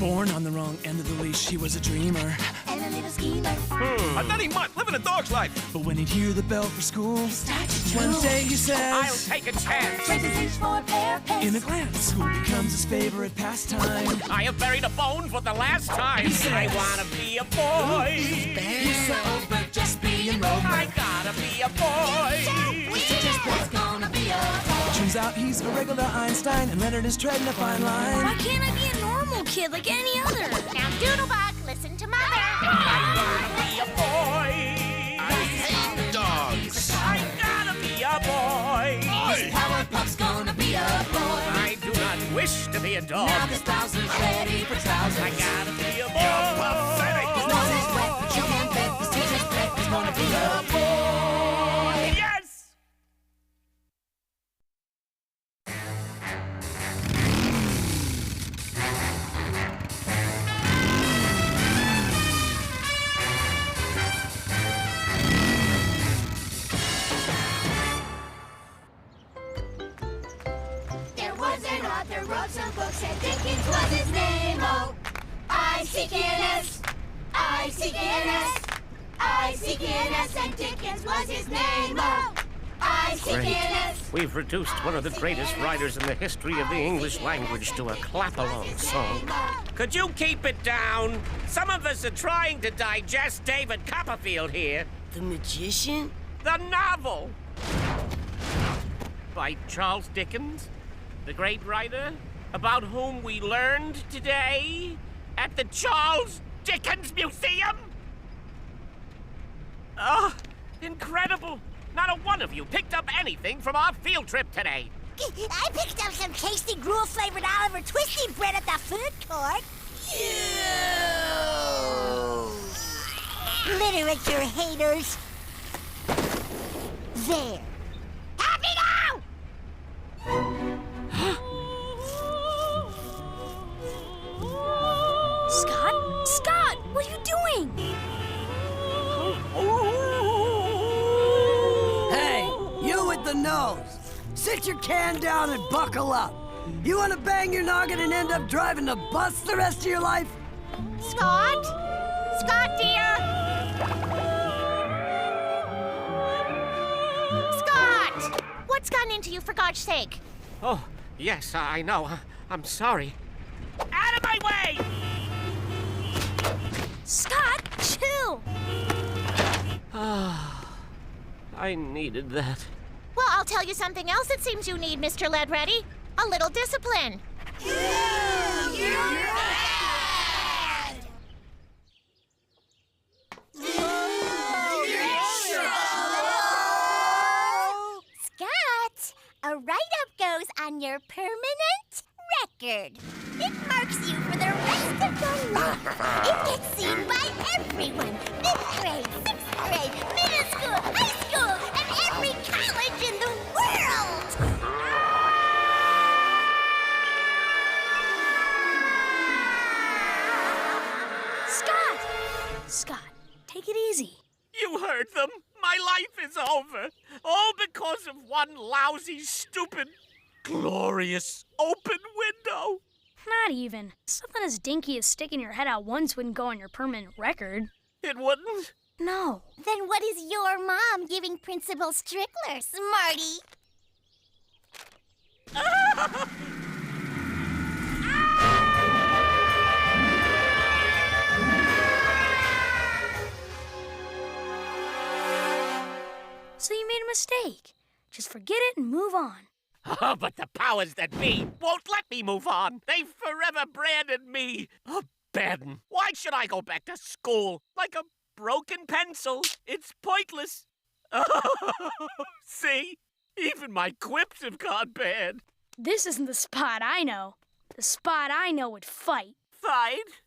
Born on the wrong end of the leash, he was a dreamer and a little schemer. A nutty mutt living a dog's life. But when he'd hear the bell for school, one day he says, I'll take a chance. Trades his ears for a pair of pants. In a glance, school becomes his favorite pastime. I have buried a bone for the last time. I wanna be a boy. He's so over just being Rover. I gotta be a boy. It's gonna be a boy. Turns out he's a regular Einstein, and Leonard is treading a fine line. Why can't I be a normal kid like any other? Now, Doodlebug, listen to Mother. I wanna be a boy. I hate dogs. I gotta be a boy. This Powerpup's gonna be a boy. I do not wish to be a dog. Now this Bowser's ready for trousers. I gotta be a boy. You're pathetic. His nose is wet, but you can't bet. His teacher's pet is gonna be a boy. Yes! There was an author wrote some books, and Dickens was his name. Oh, I-C-K-N-S, I-C-K-N-S, I-C-K-N-S, and Dickens was his name. Oh, I-C-K-N-S. We've reduced one of the greatest writers in the history of the English language to a clap-along song. Could you keep it down? Some of us are trying to digest David Copperfield here. The magician? The novel! By Charles Dickens, the great writer, about whom we learned today at the Charles Dickens Museum. Oh, incredible! Not a one of you picked up anything from our field trip today. I picked up some tasty gruel-flavored Oliver Twisty bread at the food court. Literature haters. There. Happy now! Scott? Scott, what are you doing? Hey, you with the nose. Sit your can down and buckle up. You want to bang your noggin and end up driving the bus the rest of your life? Scott? Scott, dear? Scott! What's gotten into you, for God's sake? Oh, yes, I know. I'm sorry. Out of my way! Scott, chill! I needed that. Well, I'll tell you something else it seems you need, Mr. Ledready. A little discipline. Scott, a write-up goes on your permanent record. It marks you for the rest of your life. It gets seen by everyone. 5th grade, 6th grade, middle school, high school, and every college in the world. Scott, take it easy. You heard them. My life is over. All because of one lousy, stupid, glorious open window. Not even. Something as dinky as sticking your head out once wouldn't go on your permanent record. It wouldn't? No. Then what is your mom giving Principal Strickler, Smarty? So you made a mistake. Just forget it and move on. Oh, but the powers that be won't let me move on. They've forever branded me a Ben. Why should I go back to school? Like a broken pencil. It's pointless. See? Even my quips have gone bad. This isn't the Spot I know. The Spot I know would fight. Fight?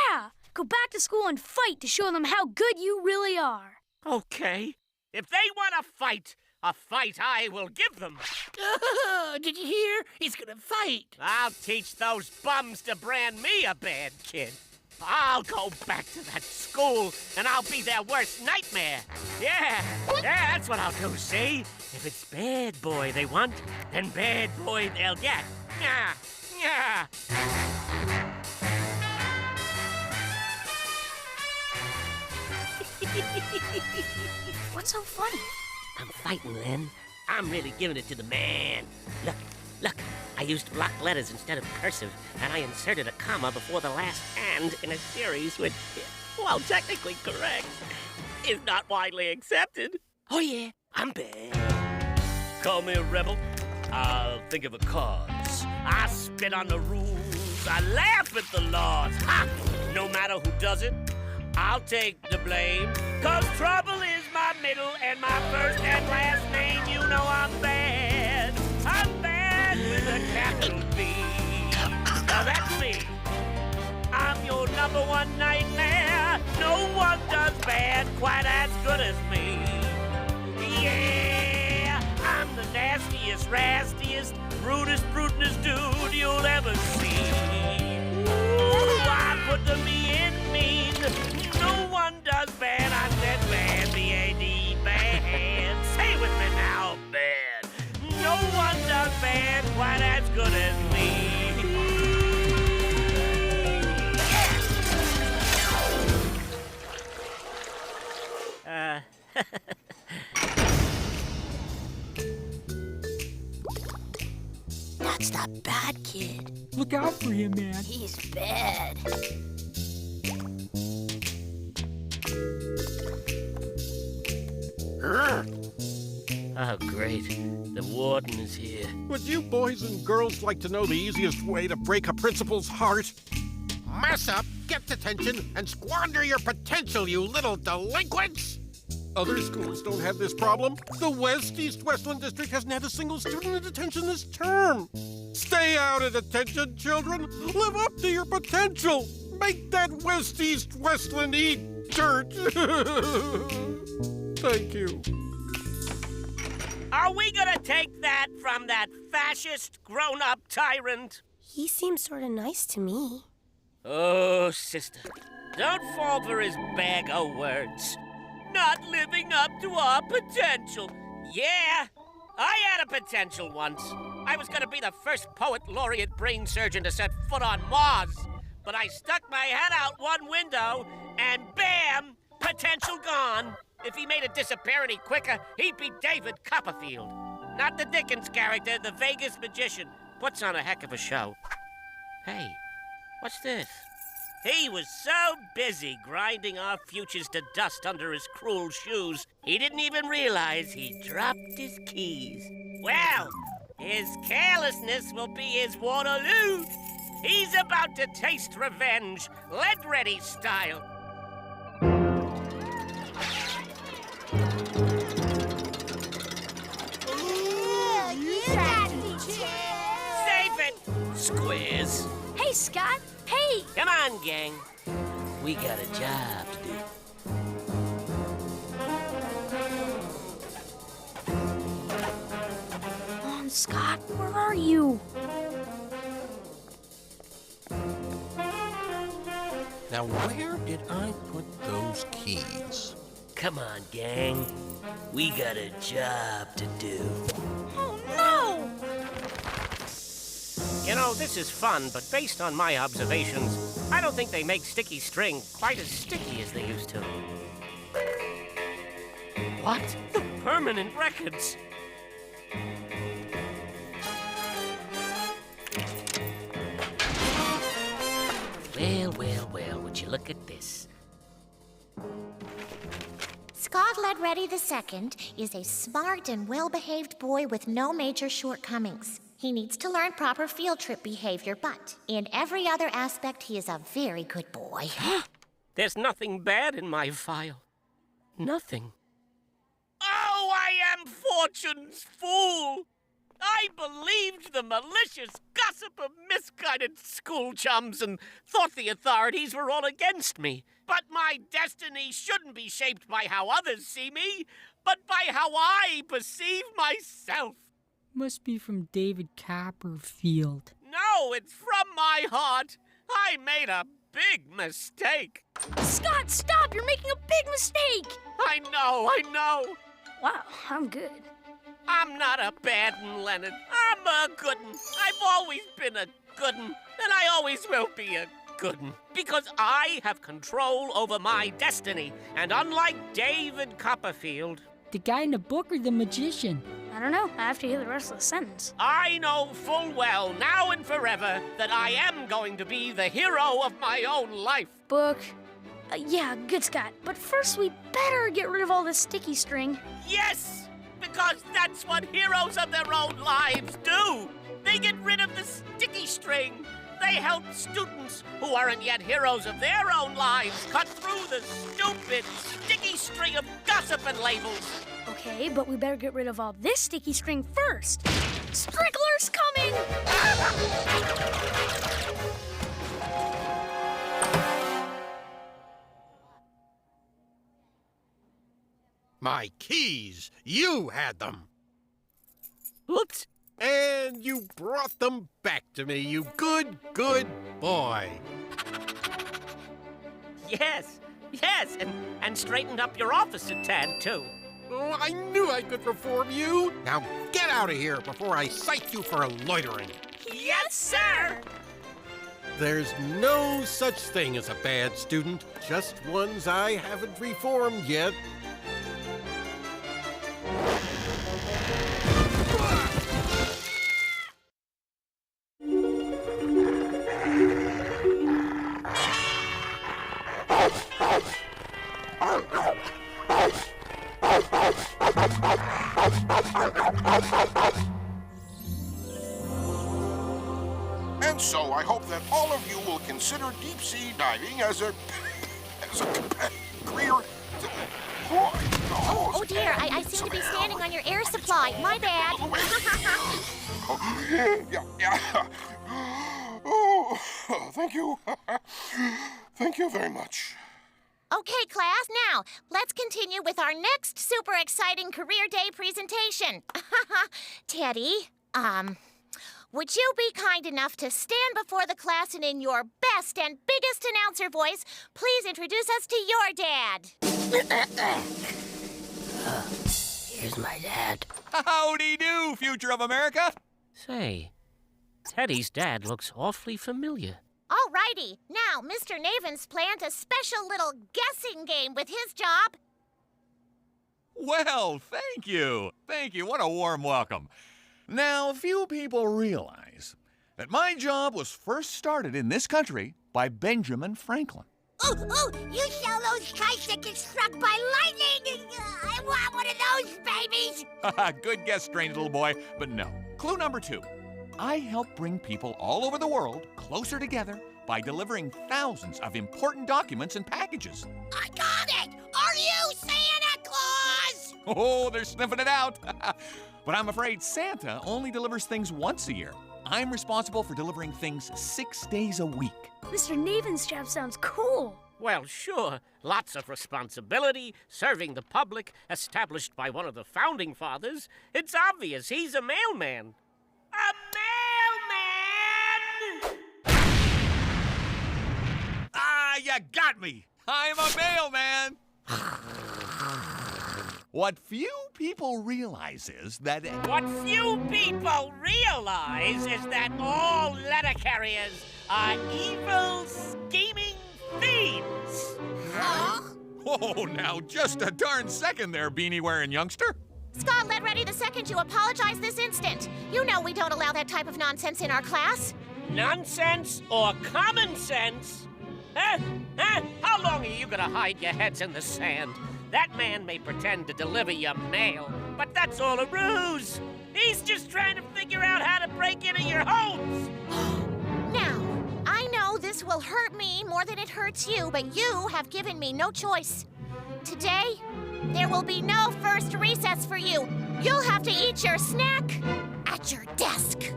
Yeah! Go back to school and fight to show them how good you really are. Okay. If they want a fight I will give them. Did you hear? He's gonna fight. I'll teach those bums to brand me a bad kid. I'll go back to that school, and I'll be their worst nightmare. Yeah, that's what I'll do, see? If it's bad boy they want, then bad boy they'll get. Yeah, yeah. What's so funny? I'm fighting, Len. I'm really giving it to the man. Look, I used block letters instead of cursive, and I inserted a comma before the last and in a series which, while technically correct, is not widely accepted. Oh yeah, I'm bad. Call me a rebel. I'll think of a cause. I spit on the rules. I laugh at the laws. Ha! No matter who does it, I'll take the blame. 'Cause trouble is my middle and my first and last name. You know I'm bad. I'm bad with a capital B. Now that's me. I'm your #1 nightmare. No one does bad quite as good as me. Yeah, I'm the nastiest, rastiest, rudest, brutinest dude you'll ever see. Ooh, I put the me in mean. No one does bad. I said bad, B-A-D, bad. Say it with me now, bad. No one does bad quite as good as me. That's the bad kid. Look out for him, man. He's bad. Oh, great. The warden is here. Would you boys and girls like to know the easiest way to break a principal's heart? Mess up, get detention, and squander your potential, you little delinquents! Other schools don't have this problem. The East Westland District hasn't had a single student in detention this term. Stay out of detention, children. Live up to your potential. Make that East Westland eat dirt. Thank you. Are we gonna take that from that fascist, grown-up tyrant? He seems sort of nice to me. Oh, sister, don't fall for his bag of words. Not living up to our potential. Yeah, I had a potential once. I was gonna be the first poet laureate brain surgeon to set foot on Mars. But I stuck my head out one window, and bam, potential gone. If he made it disappear any quicker, he'd be David Copperfield. Not the Dickens character, the Vegas magician. Puts on a heck of a show. Hey, what's this? He was so busy grinding our futures to dust under his cruel shoes, he didn't even realize he dropped his keys. Well, his carelessness will be his Waterloo. He's about to taste revenge, lead-ready style. Save it, squares. Hey, Scott. Hey! Come on, gang. We got a job to do. Come on, Scott. Where are you? Now, where did I put those keys? Come on, gang. We got a job to do. Oh, no! You know, this is fun, but based on my observations, I don't think they make sticky string quite as sticky as they used to. What? The permanent records? Well, would you look at this? Scott Ledready II is a smart and well-behaved boy with no major shortcomings. He needs to learn proper field trip behavior, but in every other aspect, he is a very good boy. There's nothing bad in my file. Nothing. Oh, I am Fortune's fool! I believed the malicious gossip of misguided school chums and thought the authorities were all against me. But my destiny shouldn't be shaped by how others see me, but by how I perceive myself. Must be from David Copperfield. No, it's from my heart. I made a big mistake. Scott, stop! You're making a big mistake! I know. Wow, I'm good. I'm not a bad un, Leonard. I'm a good un. I've always been a good un, and I always will be a good 'un, because I have control over my destiny. And unlike David Copperfield, The guy in the book or the magician? I don't know. I have to hear the rest of the sentence. I know full well, now and forever, that I am going to be the hero of my own life. Book. Yeah, good, Scott. But first, we better get rid of all this sticky string. Yes, because that's what heroes of their own lives do. They get rid of the sticky string. They help students who aren't yet heroes of their own lives cut through the stupid, sticky string of gossip and labels. Okay, but we better get rid of all this sticky string first. Strickler's coming! My keys! You had them! Oops. And you brought them back to me, you good, good boy. Yes, and straightened up your office a tad, too. Oh, I knew I could reform you. Now get out of here before I cite you for loitering. Yes, sir! There's no such thing as a bad student, just ones I haven't reformed yet. And so I hope that all of you will consider deep-sea diving as a career. Oh dear, I seem to be standing on your air supply. My bad. Yeah. Oh, thank you. Thank you very much. Okay, class, now let's continue with our next super exciting career day presentation. Teddy, would you be kind enough to stand before the class and in your best and biggest announcer voice, please introduce us to your dad? Here's my dad. Howdy do, future of America. Say, Teddy's dad looks awfully familiar. All righty, now Mr. Navin's planned a special little guessing game with his job. Well, thank you. Thank you. What a warm welcome. Now, few people realize that my job was first started in this country by Benjamin Franklin. Ooh, you sell those kites that get struck by lightning! I want one of those babies! Good guess, strange little boy, but no. Clue number 2. I help bring people all over the world closer together by delivering thousands of important documents and packages. I got it! Are you Santa Claus? Oh, they're sniffing it out. But I'm afraid Santa only delivers things once a year. I'm responsible for delivering things 6 days a week. Mr. Navin's job sounds cool. Well, sure. Lots of responsibility, serving the public, established by one of the founding fathers. It's obvious he's a mailman. A mailman! Ah, you got me! I'm a mailman! What few people realize is that... What few people realize is that all letter carriers are evil, scheming thieves. Huh? Oh, now, just a darn second there, beanie-wearing youngster. Scott, let ready the second you apologize this instant. You know we don't allow that type of nonsense in our class. Nonsense or common sense? Huh? How long are you gonna hide your heads in the sand? That man may pretend to deliver your mail, but that's all a ruse. He's just trying to figure out how to break into your homes. Now, I know this will hurt me more than it hurts you, but you have given me no choice. Today, there will be no first recess for you. You'll have to eat your snack at your desk.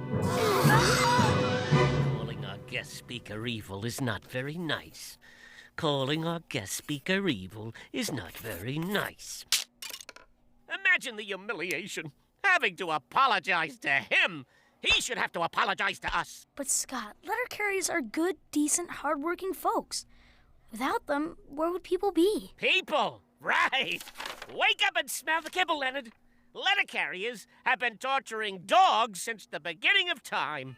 Calling our guest speaker evil is not very nice. Calling our guest speaker evil is not very nice. Imagine the humiliation. Having to apologize to him. He should have to apologize to us. But Scott, letter carriers are good, decent, hardworking folks. Without them, where would people be? People, right. Wake up and smell the kibble, Leonard. Letter carriers have been torturing dogs since the beginning of time.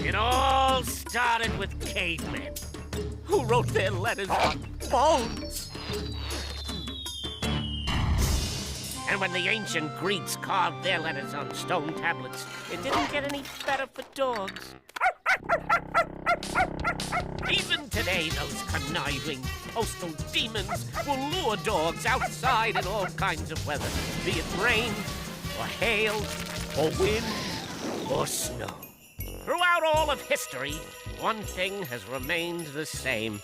It all started with cavemen who wrote their letters on bones. And when the ancient Greeks carved their letters on stone tablets, it didn't get any better for dogs. Even today, those conniving postal demons will lure dogs outside in all kinds of weather, be it rain, or hail, or wind, or snow. Throughout all of history, one thing has remained the same.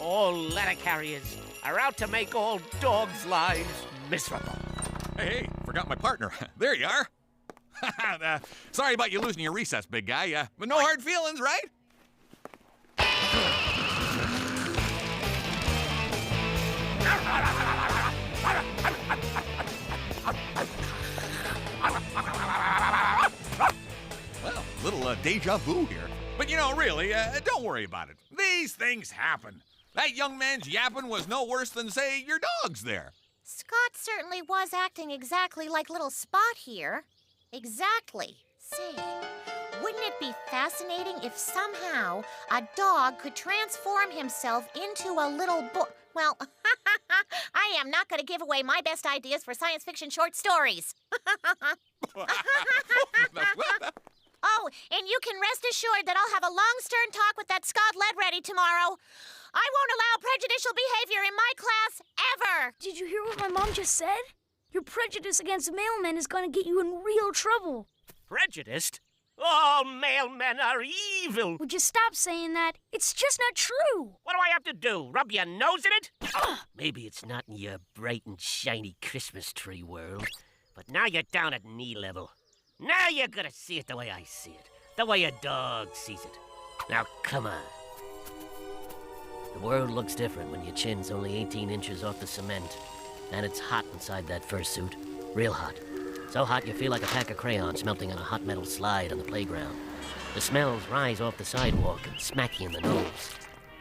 All letter carriers are out to make all dogs' lives miserable. Hey, forgot my partner. There you are. Sorry about you losing your recess, big guy. But no hard feelings, right? Well, little deja vu here. But you know, really, don't worry about it. These things happen. That young man's yapping was no worse than, say, your dog's there. Scott certainly was acting exactly like little Spot here. Exactly. Say, wouldn't it be fascinating if somehow a dog could transform himself into a little boy? Well, I am not going to give away my best ideas for science fiction short stories. Oh, and you can rest assured that I'll have a long, stern talk with that Scott Ledready tomorrow. I won't allow prejudicial behavior in my class ever. Did you hear what my mom just said? Your prejudice against mailmen is going to get you in real trouble. Prejudiced? All mailmen are evil. Would you stop saying that? It's just not true. What do I have to do? Rub your nose in it? Maybe it's not in your bright and shiny Christmas tree world, but now you're down at knee level. Now you're gonna see it the way I see it, the way a dog sees it. Now, come on. The world looks different when your chin's only 18 inches off the cement, and it's hot inside that fursuit. Real hot. So hot you feel like a pack of crayons melting on a hot metal slide on the playground. The smells rise off the sidewalk and smack you in the nose.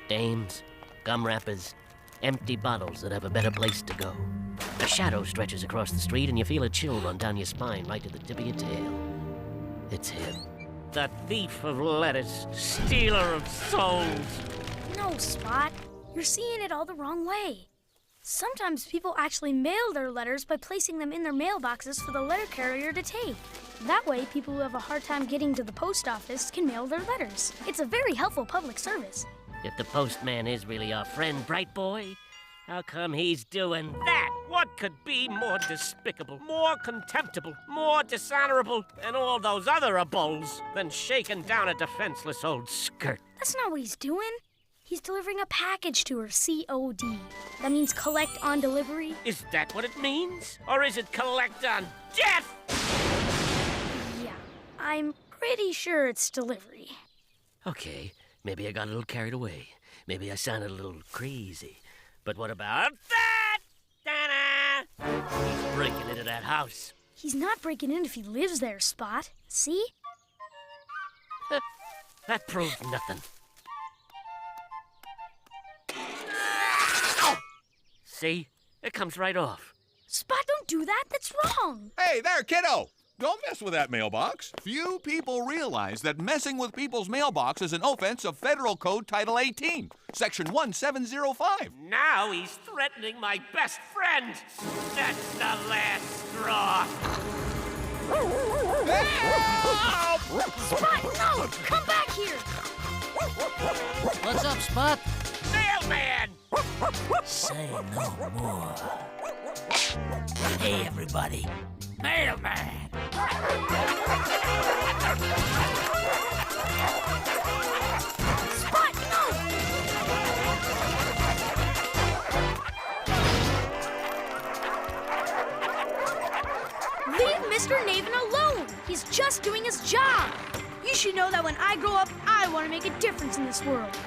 Dames, gum wrappers, empty bottles that have a better place to go. A shadow stretches across the street and you feel a chill run down your spine right to the tip of your tail. It's him. The thief of letters, stealer of souls. No, Spot. You're seeing it all the wrong way. Sometimes people actually mail their letters by placing them in their mailboxes for the letter carrier to take. That way, people who have a hard time getting to the post office can mail their letters. It's a very helpful public service. If the postman is really our friend, Bright Boy, how come he's doing that? What could be more despicable, more contemptible, more dishonorable than all those other aboles than shaking down a defenseless old skirt? That's not what he's doing. He's delivering a package to her, COD. That means collect on delivery. Is that what it means? Or is it collect on death? Yeah, I'm pretty sure it's delivery. Okay, maybe I got a little carried away. Maybe I sounded a little crazy. But what about that? Ta-da! He's breaking into that house. He's not breaking in if he lives there, Spot. See? That proved nothing. See? It comes right off. Spot, don't do that. That's wrong. Hey there, kiddo! Don't mess with that mailbox. Few people realize that messing with people's mailbox is an offense of Federal Code Title 18, Section 1705. Now he's threatening my best friend. That's the last straw. Spot, no! Come back here! What's up, Spot? Mailman! Say no more. Hey, everybody. Mailman! Spot, no! Leave Mr. Navin alone! He's just doing his job! You should know that when I grow up, I want to make a difference in this world.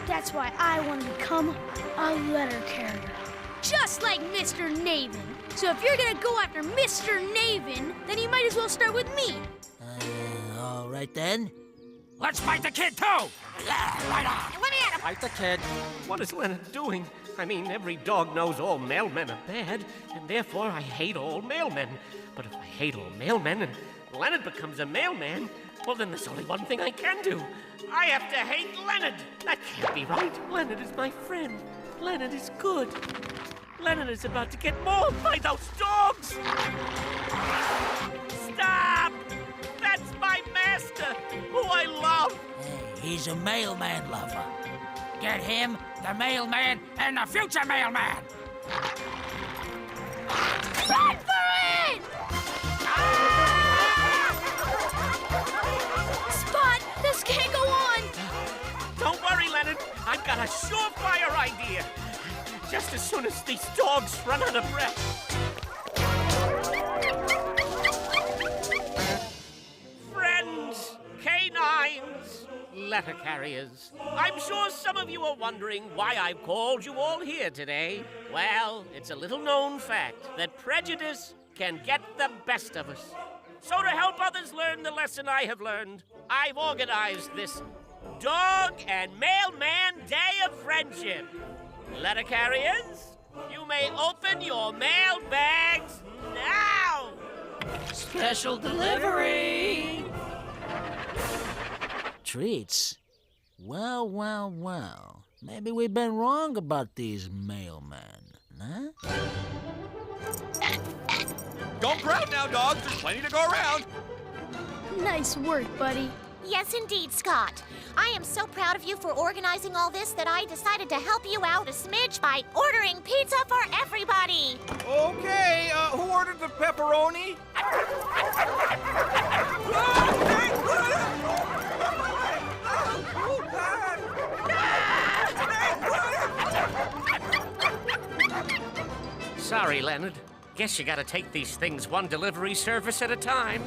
That's why I want to become a letter carrier. Just like Mr. Navin. So if you're going to go after Mr. Navin, then you might as well start with me. All right then. Let's fight the kid, too! Right on! Let me at him! Fight the kid? What is Leonard doing? I mean, every dog knows all mailmen are bad, and therefore I hate all mailmen. But if I hate all mailmen and Leonard becomes a mailman, Well, then there's only one thing I can do. I have to hate Leonard. That can't be right. Leonard is my friend. Leonard is good. Leonard is about to get mauled by those dogs. Stop! That's my master, who I love. Hey, he's a mailman lover. Get him, the mailman, and the future mailman. Run for it! Spot, this can't go on. Don't worry, Leonard. I've got a surefire idea. Just as soon as these dogs run out of breath. Friends, canines, letter carriers. I'm sure some of you are wondering why I've called you all here today. Well, it's a little known fact that prejudice can get the best of us. So to help others learn the lesson I have learned, I've organized this Dog and Mailman Day of Friendship. Letter carriers, you may open your mail bags now. Special delivery. Treats? Well, well, well. Maybe we've been wrong about these mailmen, huh? Don't crowd now, dogs. There's plenty to go around. Nice work, buddy. Yes, indeed, Scott. I am so proud of you for organizing all this that I decided to help you out a smidge by ordering pizza for everybody. Okay, who ordered the pepperoni? Sorry, Leonard. Guess you gotta take these things one delivery service at a time.